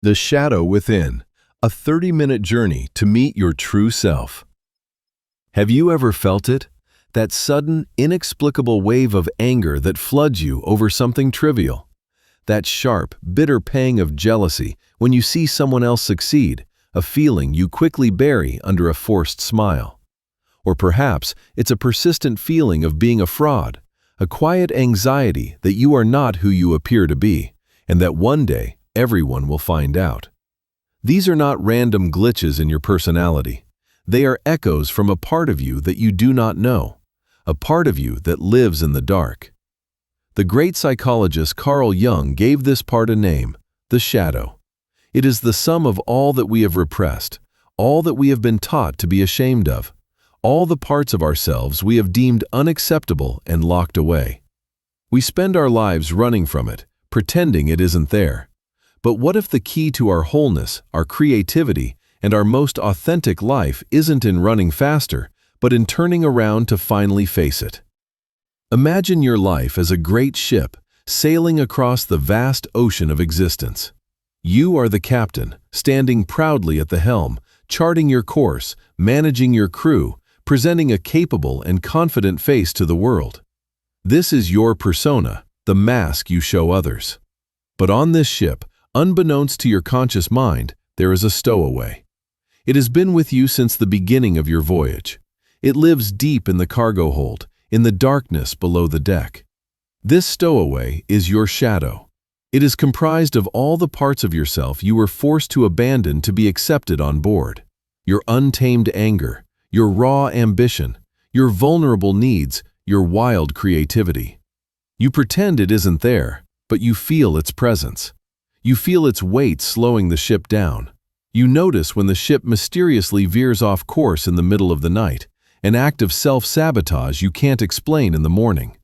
The Shadow Within, a 30-minute journey to meet your true self. Have you ever felt it? That sudden, inexplicable wave of anger that floods you over something trivial. That sharp, bitter pang of jealousy when you see someone else succeed, a feeling you quickly bury under a forced smile. Or perhaps it's a persistent feeling of being a fraud, a quiet anxiety that you are not who you appear to be, and that one day, everyone will find out. These are not random glitches in your personality. They are echoes from a part of you that you do not know, a part of you that lives in the dark. The great psychologist Carl Jung gave this part a name, the shadow. It is the sum of all that we have repressed, all that we have been taught to be ashamed of, all the parts of ourselves we have deemed unacceptable and locked away. We spend our lives running from it, pretending it isn't there. But what if the key to our wholeness, our creativity, and our most authentic life isn't in running faster, but in turning around to finally face it? Imagine your life as a great ship sailing across the vast ocean of existence. You are the captain, standing proudly at the helm, charting your course, managing your crew, presenting a capable and confident face to the world. This is your persona, the mask you show others. But on this ship, unbeknownst to your conscious mind, there is a stowaway. It has been with you since the beginning of your voyage. It lives deep in the cargo hold, in the darkness below the deck. This stowaway is your shadow. It is comprised of all the parts of yourself you were forced to abandon to be accepted on board. Your untamed anger, your raw ambition, your vulnerable needs, your wild creativity. You pretend it isn't there, but you feel its presence. You feel its weight slowing the ship down. You notice when the ship mysteriously veers off course in the middle of the night, an act of self-sabotage you can't explain in the morning.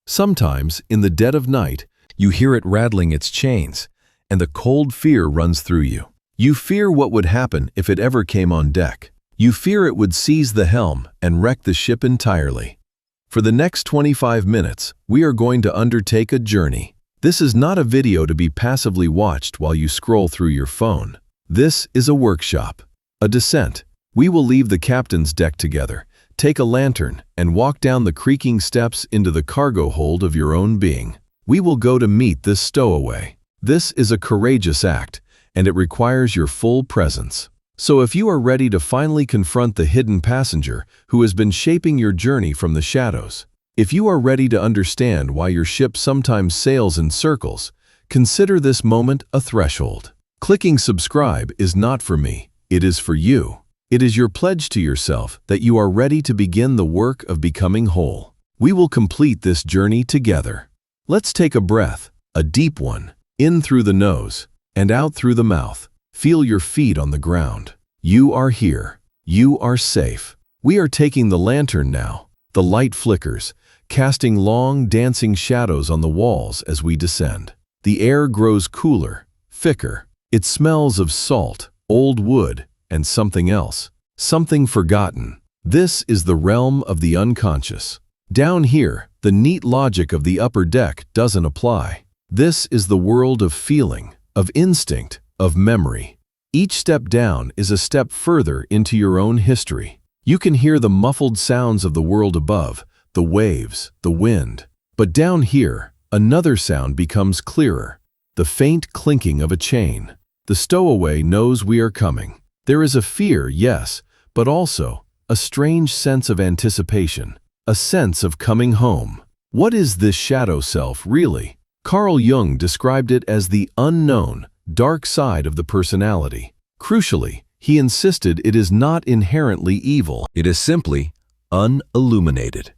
Sometimes, in the dead of night, you hear it rattling its chains, and the cold fear runs through you. You fear what would happen if it ever came on deck. You fear it would seize the helm and wreck the ship entirely. For the next 25 minutes, we are going to undertake a journey. This is not a video to be passively watched while you scroll through your phone. This is a workshop, a descent. We will leave the captain's deck together, take a lantern, and walk down the creaking steps into the cargo hold of your own being. We will go to meet this stowaway. This is a courageous act, and it requires your full presence. So if you are ready to finally confront the hidden passenger who has been shaping your journey from the shadows, if you are ready to understand why your ship sometimes sails in circles, consider this moment a threshold. Clicking subscribe is not for me, it is for you. It is your pledge to yourself that you are ready to begin the work of becoming whole. We will complete this journey together. Let's take a breath, a deep one, in through the nose and out through the mouth. Feel your feet on the ground. You are here. You are safe. We are taking the lantern now. The light flickers, casting long, dancing shadows on the walls as we descend. The air grows cooler, thicker. It smells of salt, old wood, and something else, something forgotten. This is the realm of the unconscious. Down here, the neat logic of the upper deck doesn't apply. This is the world of feeling, of instinct, of memory. Each step down is a step further into your own history. You can hear the muffled sounds of the world above, the waves, the wind. But down here, another sound becomes clearer, the faint clinking of a chain. The stowaway knows we are coming. There is a fear, yes, but also a strange sense of anticipation, a sense of coming home. What is this shadow self really? Carl Jung described it as the unknown, dark side of the personality. Crucially, he insisted it is not inherently evil. It is simply unilluminated.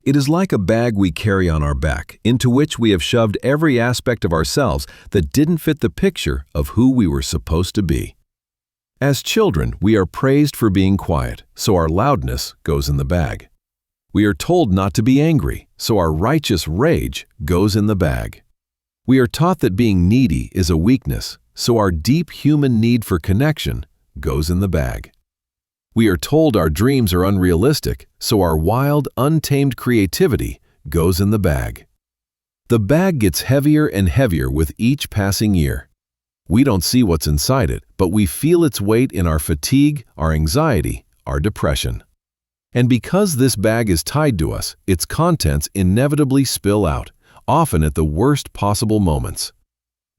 It is like a bag we carry on our back, into which we have shoved every aspect of ourselves that didn't fit the picture of who we were supposed to be. As children, we are praised for being quiet, so our loudness goes in the bag. We are told not to be angry, so our righteous rage goes in the bag. We are taught that being needy is a weakness, so our deep human need for connection goes in the bag. We are told our dreams are unrealistic, so our wild, untamed creativity goes in the bag. The bag gets heavier and heavier with each passing year. We don't see what's inside it, but we feel its weight in our fatigue, our anxiety, our depression. And because this bag is tied to us, its contents inevitably spill out, often at the worst possible moments.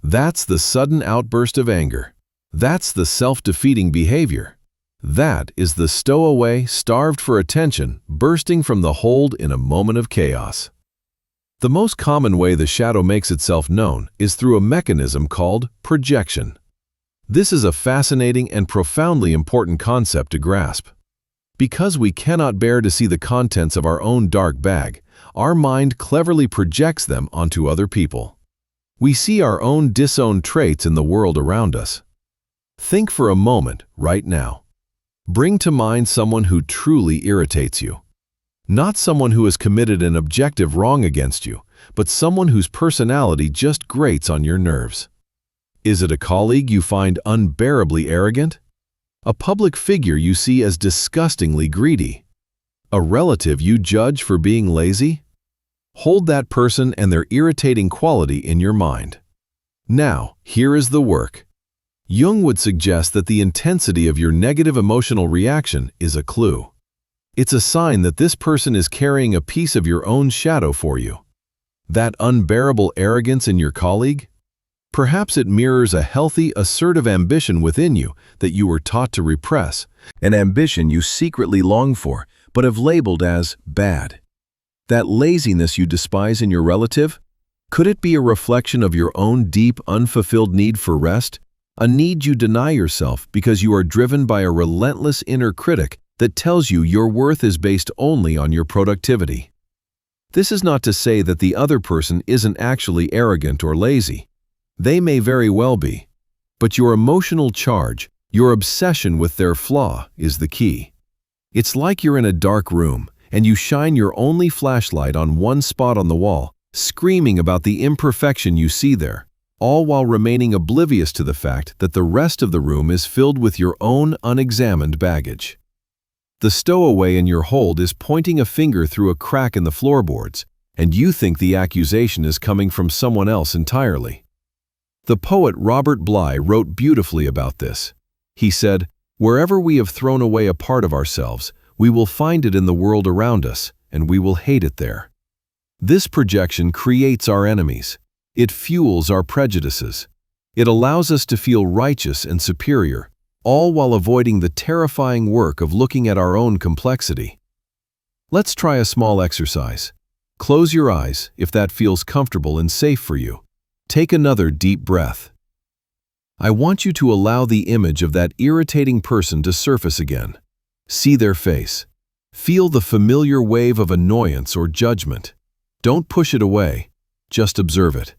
That's the sudden outburst of anger. That's the self-defeating behavior. That is the stowaway, starved for attention, bursting from the hold in a moment of chaos. The most common way the shadow makes itself known is through a mechanism called projection. This is a fascinating and profoundly important concept to grasp. Because we cannot bear to see the contents of our own dark bag, our mind cleverly projects them onto other people. We see our own disowned traits in the world around us. Think for a moment, right now. Bring to mind someone who truly irritates you. Not someone who has committed an objective wrong against you, but someone whose personality just grates on your nerves. Is it a colleague you find unbearably arrogant? A public figure you see as disgustingly greedy? A relative you judge for being lazy? Hold that person and their irritating quality in your mind. Now, here is the work. Jung would suggest that the intensity of your negative emotional reaction is a clue. It's a sign that this person is carrying a piece of your own shadow for you. That unbearable arrogance in your colleague? Perhaps it mirrors a healthy, assertive ambition within you that you were taught to repress, an ambition you secretly long for, but have labeled as bad. That laziness you despise in your relative? Could it be a reflection of your own deep, unfulfilled need for rest? A need you deny yourself because you are driven by a relentless inner critic that tells you your worth is based only on your productivity. This is not to say that the other person isn't actually arrogant or lazy. They may very well be. But your emotional charge, your obsession with their flaw, is the key. It's like you're in a dark room, and you shine your only flashlight on one spot on the wall, screaming about the imperfection you see there, all while remaining oblivious to the fact that the rest of the room is filled with your own unexamined baggage. The stowaway in your hold is pointing a finger through a crack in the floorboards, and you think the accusation is coming from someone else entirely. The poet Robert Bly wrote beautifully about this. He said, "Wherever we have thrown away a part of ourselves, we will find it in the world around us, and we will hate it there." This projection creates our enemies. It fuels our prejudices. It allows us to feel righteous and superior, all while avoiding the terrifying work of looking at our own complexity. Let's try a small exercise. Close your eyes if that feels comfortable and safe for you. Take another deep breath. I want you to allow the image of that irritating person to surface again. See their face. Feel the familiar wave of annoyance or judgment. Don't push it away. Just observe it.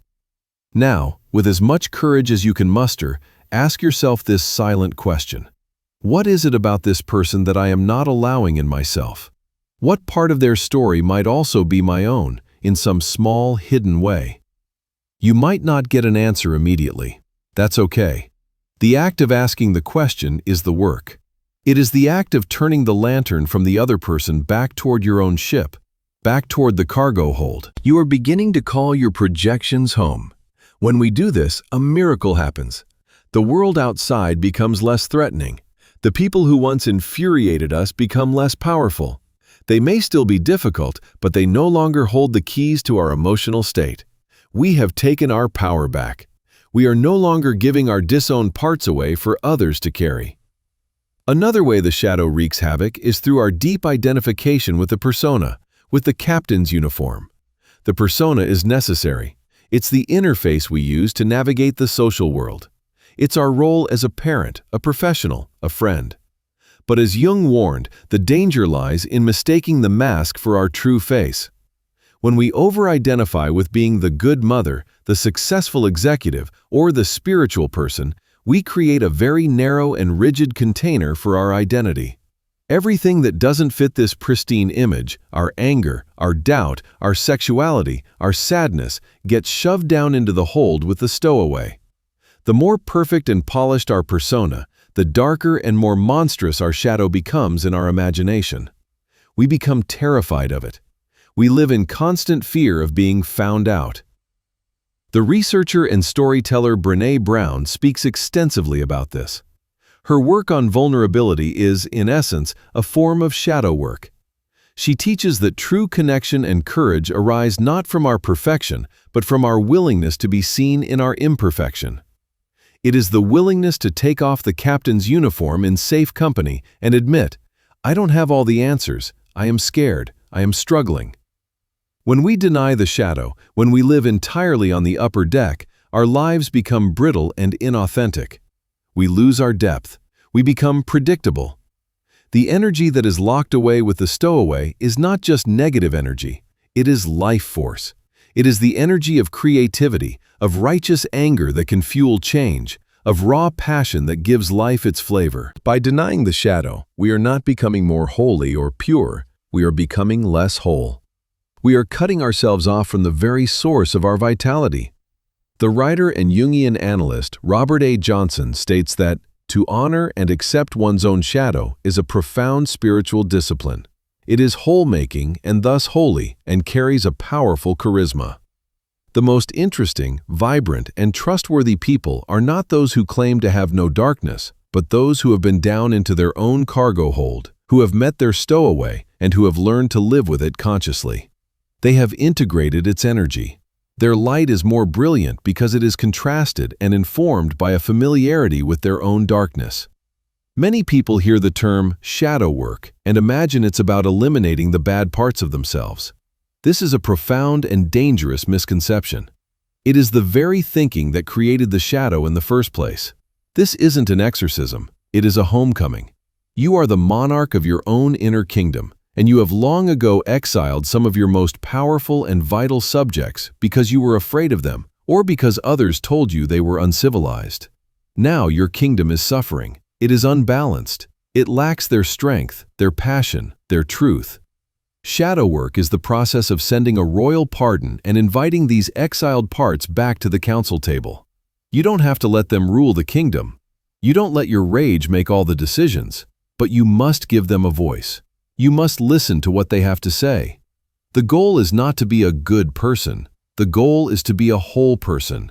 Now, with as much courage as you can muster, ask yourself this silent question. What is it about this person that I am not allowing in myself? What part of their story might also be my own, in some small, hidden way? You might not get an answer immediately. That's okay. The act of asking the question is the work. It is the act of turning the lantern from the other person back toward your own ship, back toward the cargo hold. You are beginning to call your projections home. When we do this, a miracle happens. The world outside becomes less threatening. The people who once infuriated us become less powerful. They may still be difficult, but they no longer hold the keys to our emotional state. We have taken our power back. We are no longer giving our disowned parts away for others to carry. Another way the shadow wreaks havoc is through our deep identification with the persona, with the captain's uniform. The persona is necessary. It's the interface we use to navigate the social world. It's our role as a parent, a professional, a friend. But as Jung warned, the danger lies in mistaking the mask for our true face. When we over-identify with being the good mother, the successful executive, or the spiritual person, we create a very narrow and rigid container for our identity. Everything that doesn't fit this pristine image, our anger, our doubt, our sexuality, our sadness, gets shoved down into the hold with the stowaway. The more perfect and polished our persona, the darker and more monstrous our shadow becomes in our imagination. We become terrified of it. We live in constant fear of being found out. The researcher and storyteller Brené Brown speaks extensively about this. Her work on vulnerability is, in essence, a form of shadow work. She teaches that true connection and courage arise not from our perfection, but from our willingness to be seen in our imperfection. It is the willingness to take off the captain's uniform in safe company and admit, I don't have all the answers, I am scared, I am struggling. When we deny the shadow, when we live entirely on the upper deck, our lives become brittle and inauthentic. We lose our depth. We become predictable. The energy that is locked away with the stowaway is not just negative energy. It is life force. It is the energy of creativity, of righteous anger that can fuel change, of raw passion that gives life its flavor. By denying the shadow, we are not becoming more holy or pure. We are becoming less whole. We are cutting ourselves off from the very source of our vitality. The writer and Jungian analyst Robert A. Johnson states that to honor and accept one's own shadow is a profound spiritual discipline. It is whole-making and thus holy and carries a powerful charisma. The most interesting, vibrant, and trustworthy people are not those who claim to have no darkness, but those who have been down into their own cargo hold, who have met their stowaway, and who have learned to live with it consciously. They have integrated its energy. Their light is more brilliant because it is contrasted and informed by a familiarity with their own darkness. Many people hear the term shadow work and imagine it's about eliminating the bad parts of themselves. This is a profound and dangerous misconception. It is the very thinking that created the shadow in the first place. This isn't an exorcism, it is a homecoming. You are the monarch of your own inner kingdom, and you have long ago exiled some of your most powerful and vital subjects because you were afraid of them, or because others told you they were uncivilized. Now your kingdom is suffering. It is unbalanced. It lacks their strength, their passion, their truth. Shadow work is the process of sending a royal pardon and inviting these exiled parts back to the council table. You don't have to let them rule the kingdom. You don't let your rage make all the decisions, but you must give them a voice. You must listen to what they have to say. The goal is not to be a good person. The goal is to be a whole person.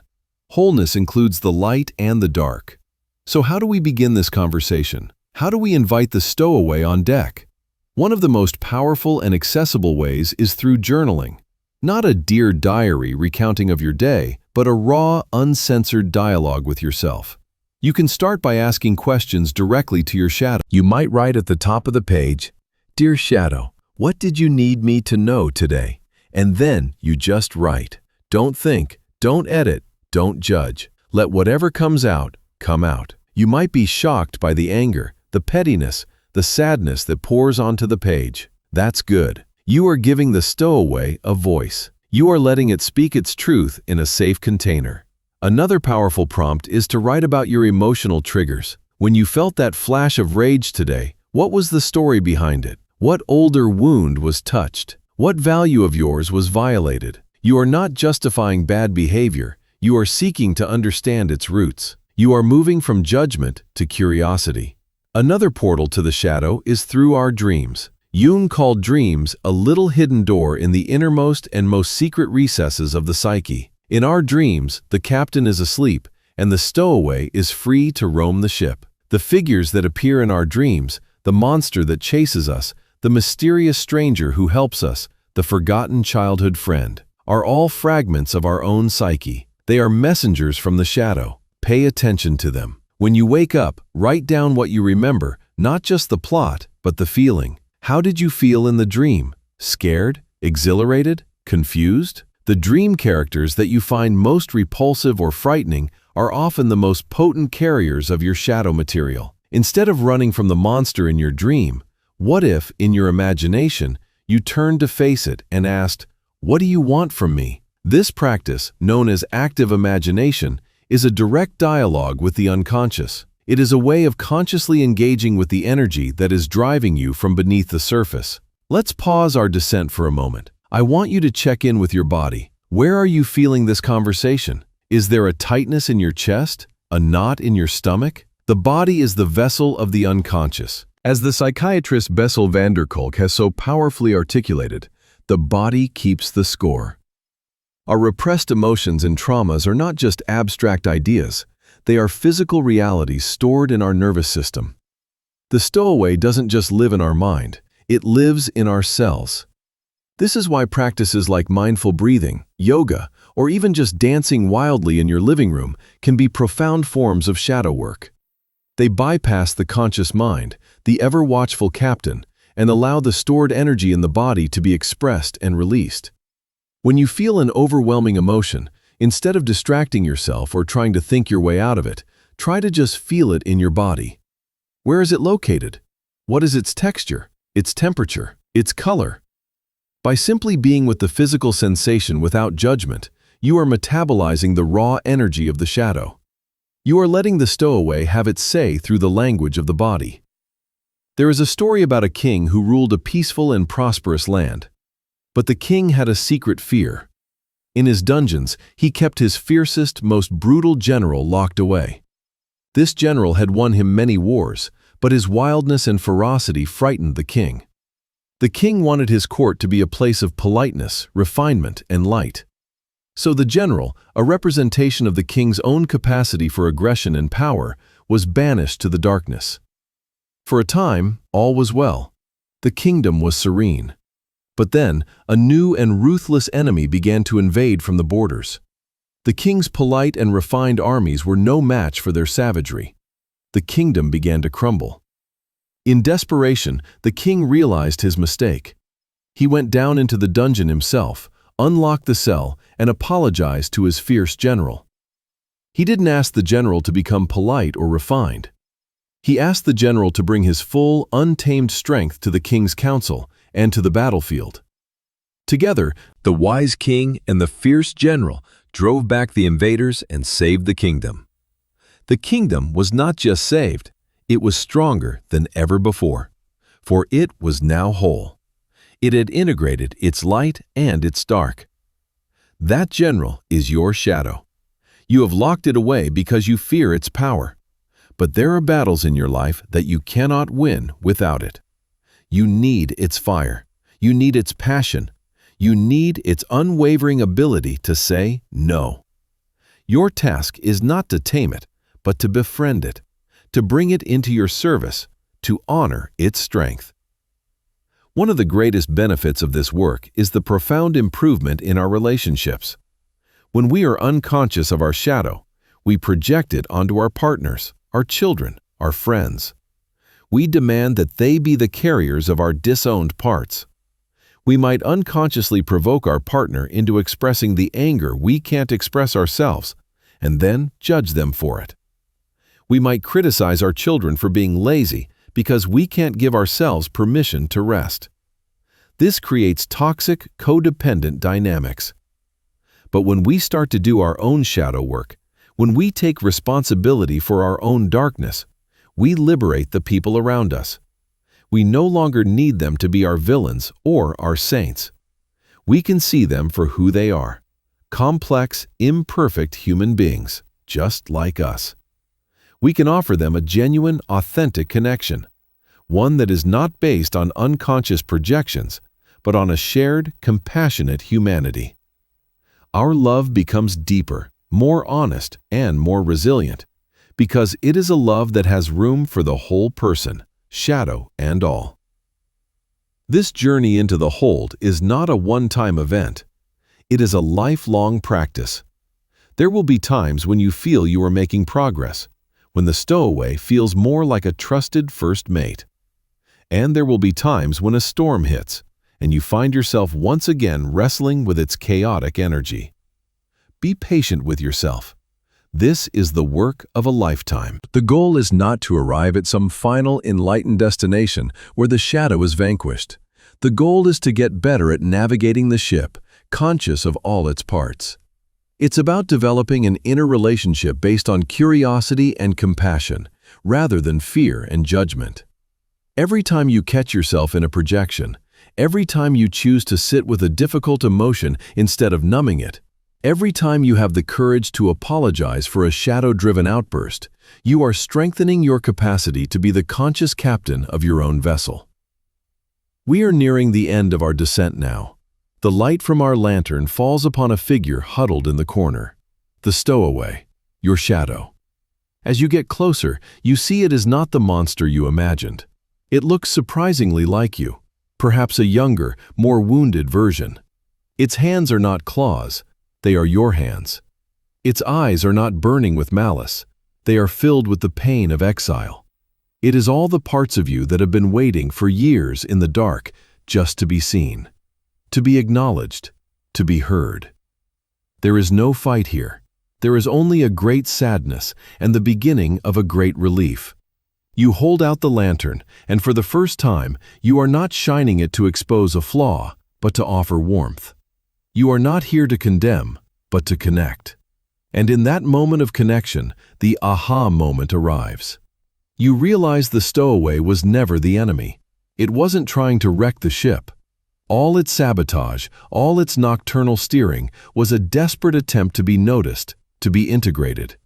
Wholeness includes the light and the dark. So how do we begin this conversation? How do we invite the stowaway on deck? One of the most powerful and accessible ways is through journaling. Not a dear diary recounting of your day, but a raw, uncensored dialogue with yourself. You can start by asking questions directly to your shadow. You might write at the top of the page, Dear Shadow, what did you need me to know today? And then you just write. Don't think, don't edit, don't judge. Let whatever comes out, come out. You might be shocked by the anger, the pettiness, the sadness that pours onto the page. That's good. You are giving the stowaway a voice. You are letting it speak its truth in a safe container. Another powerful prompt is to write about your emotional triggers. When you felt that flash of rage today, what was the story behind it? What older wound was touched? What value of yours was violated? You are not justifying bad behavior. You are seeking to understand its roots. You are moving from judgment to curiosity. Another portal to the shadow is through our dreams. Jung called dreams a little hidden door in the innermost and most secret recesses of the psyche. In our dreams, the captain is asleep, and the stowaway is free to roam the ship. The figures that appear in our dreams, the monster that chases us, the mysterious stranger who helps us, the forgotten childhood friend, are all fragments of our own psyche. They are messengers from the shadow. Pay attention to them. When you wake up, write down what you remember, not just the plot, but the feeling. How did you feel in the dream? Scared? Exhilarated? Confused? The dream characters that you find most repulsive or frightening are often the most potent carriers of your shadow material. Instead of running from the monster in your dream, what if, in your imagination, you turned to face it and asked, "What do you want from me?" This practice, known as active imagination, is a direct dialogue with the unconscious. It is a way of consciously engaging with the energy that is driving you from beneath the surface. Let's pause our descent for a moment. I want you to check in with your body. Where are you feeling this conversation? Is there a tightness in your chest? A knot in your stomach? The body is the vessel of the unconscious. As the psychiatrist Bessel van der Kolk has so powerfully articulated, the body keeps the score. Our repressed emotions and traumas are not just abstract ideas, they are physical realities stored in our nervous system. The stowaway doesn't just live in our mind, it lives in our cells. This is why practices like mindful breathing, yoga, or even just dancing wildly in your living room can be profound forms of shadow work. They bypass the conscious mind, the ever-watchful captain, and allow the stored energy in the body to be expressed and released. When you feel an overwhelming emotion, instead of distracting yourself or trying to think your way out of it, try to just feel it in your body. Where is it located? What is its texture, its temperature, its color? By simply being with the physical sensation without judgment, you are metabolizing the raw energy of the shadow. You are letting the stowaway have its say through the language of the body. There is a story about a king who ruled a peaceful and prosperous land. But the king had a secret fear. In his dungeons, he kept his fiercest, most brutal general locked away. This general had won him many wars, but his wildness and ferocity frightened the king. The king wanted his court to be a place of politeness, refinement, and light. So the general, a representation of the king's own capacity for aggression and power, was banished to the darkness. For a time, all was well. The kingdom was serene. But then, a new and ruthless enemy began to invade from the borders. The king's polite and refined armies were no match for their savagery. The kingdom began to crumble. In desperation, the king realized his mistake. He went down into the dungeon himself, unlocked the cell, and apologized to his fierce general. He didn't ask the general to become polite or refined. He asked the general to bring his full, untamed strength to the king's council and to the battlefield. Together, the wise king and the fierce general drove back the invaders and saved the kingdom. The kingdom was not just saved, it was stronger than ever before, for it was now whole. It had integrated its light and its dark. That general is your shadow. You have locked it away because you fear its power. But there are battles in your life that you cannot win without it. You need its fire. You need its passion. You need its unwavering ability to say no. Your task is not to tame it, but to befriend it, to bring it into your service, to honor its strength. One of the greatest benefits of this work is the profound improvement in our relationships. When we are unconscious of our shadow, we project it onto our partners, our children, our friends. We demand that they be the carriers of our disowned parts. We might unconsciously provoke our partner into expressing the anger we can't express ourselves, and then judge them for it. We might criticize our children for being lazy because we can't give ourselves permission to rest. This creates toxic, codependent dynamics. But when we start to do our own shadow work, when we take responsibility for our own darkness, we liberate the people around us. We no longer need them to be our villains or our saints. We can see them for who they are, complex, imperfect human beings, just like us. We can offer them a genuine, authentic connection, one that is not based on unconscious projections, but on a shared, compassionate humanity. Our love becomes deeper, more honest, and more resilient, because it is a love that has room for the whole person, shadow and all. This journey into the hold is not a one-time event. It is a lifelong practice. There will be times when you feel you are making progress, when the stowaway feels more like a trusted first mate. And there will be times when a storm hits, and you find yourself once again wrestling with its chaotic energy. Be patient with yourself. This is the work of a lifetime. The goal is not to arrive at some final enlightened destination where the shadow is vanquished. The goal is to get better at navigating the ship, conscious of all its parts. It's about developing an inner relationship based on curiosity and compassion, rather than fear and judgment. Every time you catch yourself in a projection, every time you choose to sit with a difficult emotion instead of numbing it, every time you have the courage to apologize for a shadow-driven outburst, you are strengthening your capacity to be the conscious captain of your own vessel. We are nearing the end of our descent now. The light from our lantern falls upon a figure huddled in the corner. The stowaway, your shadow. As you get closer, you see it is not the monster you imagined. It looks surprisingly like you, perhaps a younger, more wounded version. Its hands are not claws, they are your hands. Its eyes are not burning with malice, they are filled with the pain of exile. It is all the parts of you that have been waiting for years in the dark just to be seen, to be acknowledged, to be heard. There is no fight here. There is only a great sadness and the beginning of a great relief. You hold out the lantern, and for the first time, you are not shining it to expose a flaw, but to offer warmth. You are not here to condemn, but to connect. And in that moment of connection, the aha moment arrives. You realize the stowaway was never the enemy. It wasn't trying to wreck the ship. All its sabotage, all its nocturnal steering, was a desperate attempt to be noticed, to be integrated.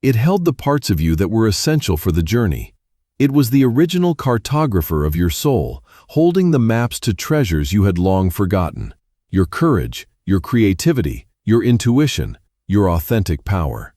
It held the parts of you that were essential for the journey. It was the original cartographer of your soul, holding the maps to treasures you had long forgotten. Your courage, your creativity, your intuition, your authentic power.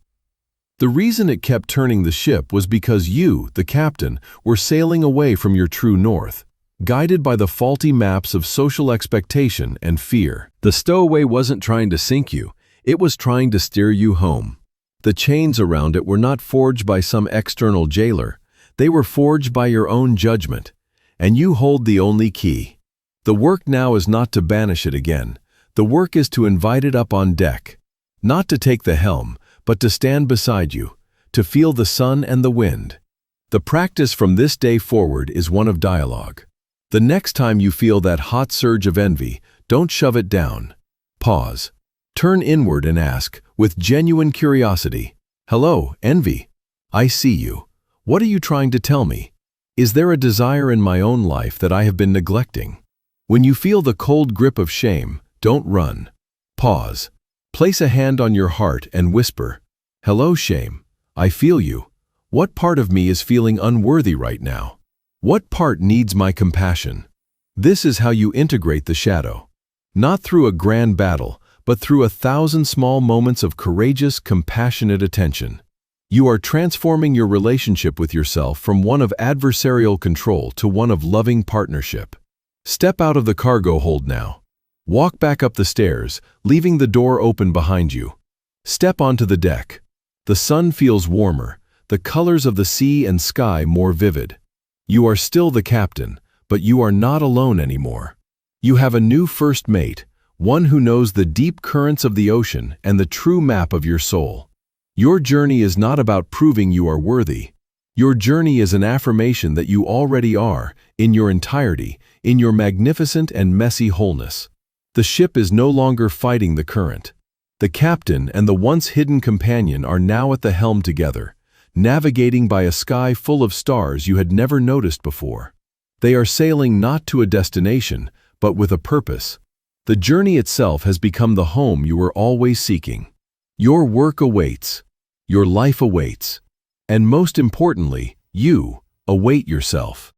The reason it kept turning the ship was because you, the captain, were sailing away from your true north, guided by the faulty maps of social expectation and fear. The stowaway wasn't trying to sink you, it was trying to steer you home. The chains around it were not forged by some external jailer, they were forged by your own judgment, and you hold the only key. The work now is not to banish it again, the work is to invite it up on deck. Not to take the helm, but to stand beside you, to feel the sun and the wind. The practice from this day forward is one of dialogue. The next time you feel that hot surge of envy, don't shove it down. Pause. Turn inward and ask, with genuine curiosity, "Hello, envy. I see you. What are you trying to tell me? Is there a desire in my own life that I have been neglecting?" When you feel the cold grip of shame, don't run. Pause. Place a hand on your heart and whisper, "Hello, shame. I feel you. What part of me is feeling unworthy right now? What part needs my compassion?" This is how you integrate the shadow. Not through a grand battle, but through 1,000 small moments of courageous, compassionate attention. You are transforming your relationship with yourself from one of adversarial control to one of loving partnership. Step out of the cargo hold now. Walk back up the stairs, leaving the door open behind you. Step onto the deck. The sun feels warmer, the colors of the sea and sky more vivid. You are still the captain, but you are not alone anymore. You have a new first mate, one who knows the deep currents of the ocean and the true map of your soul. Your journey is not about proving you are worthy. Your journey is an affirmation that you already are, in your entirety, in your magnificent and messy wholeness. The ship is no longer fighting the current. The captain and the once hidden companion are now at the helm together, navigating by a sky full of stars you had never noticed before. They are sailing not to a destination, but with a purpose. The journey itself has become the home you were always seeking. Your work awaits. Your life awaits. And most importantly, you await yourself.